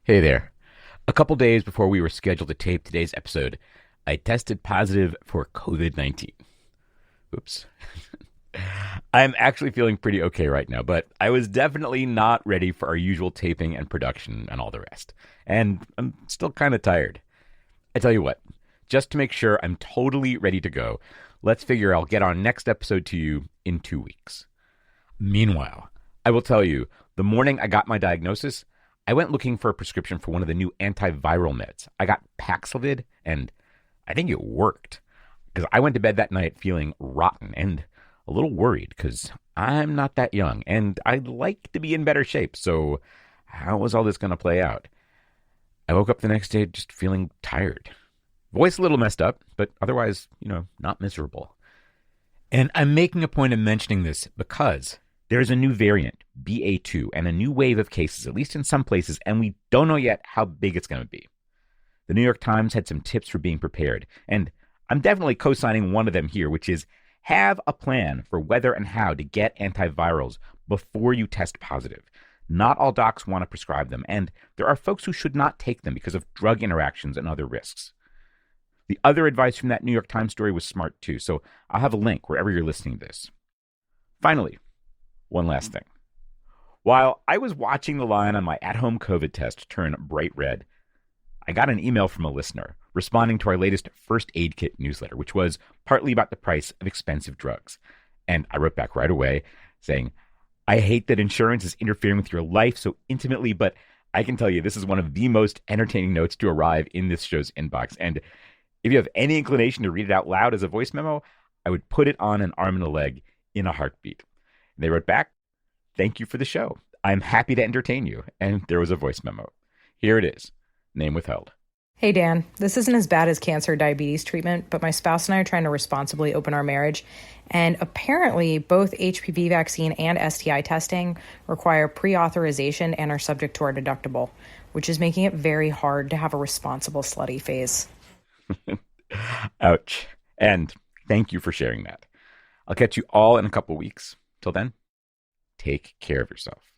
Hey there. A couple days before we were scheduled to tape today's episode, I tested positive for COVID-19. Oops. I'm actually feeling pretty okay right now, but I was definitely not ready for our usual taping and production and all the rest. And I'm still kind of tired. I tell you what, just to make sure I'm totally ready to go, let's figure I'll get our next episode to you in 2 weeks. Meanwhile, I will tell you, the morning I got my diagnosis, I went looking for a prescription for one of the new antiviral meds. I got Paxlovid, and I think it worked. Because I went to bed that night feeling rotten and a little worried because I'm not that young and I'd like to be in better shape. So, how was all this going to play out? I woke up the next day just feeling tired. Voice a little messed up, but otherwise, not miserable. And I'm making a point of mentioning this because there's a new variant, BA2, and a new wave of cases, at least in some places, and we don't know yet how big it's going to be. The New York Times had some tips for being prepared, and I'm definitely co-signing one of them here, which is have a plan for whether and how to get antivirals before you test positive. Not all docs want to prescribe them, and there are folks who should not take them because of drug interactions and other risks. The other advice from that New York Times story was smart too, so I'll have a link wherever you're listening to this. Finally, one last thing. While I was watching the line on my at-home COVID test turn bright red, I got an email from a listener responding to our latest first aid kit newsletter, which was partly about the price of expensive drugs. And I wrote back right away saying, I hate that insurance is interfering with your life so intimately, but I can tell you this is one of the most entertaining notes to arrive in this show's inbox. And if you have any inclination to read it out loud as a voice memo, I would put it on an arm and a leg in a heartbeat. And they wrote back, thank you for the show. I'm happy to entertain you. And there was a voice memo. Here it is. Name withheld. Hey, Dan. This isn't as bad as cancer or diabetes treatment, but my spouse and I are trying to responsibly open our marriage. And apparently, both HPV vaccine and STI testing require pre-authorization and are subject to our deductible, which is making it very hard to have a responsible slutty phase. Ouch. And thank you for sharing that. I'll catch you all in a couple weeks. Till then, take care of yourself.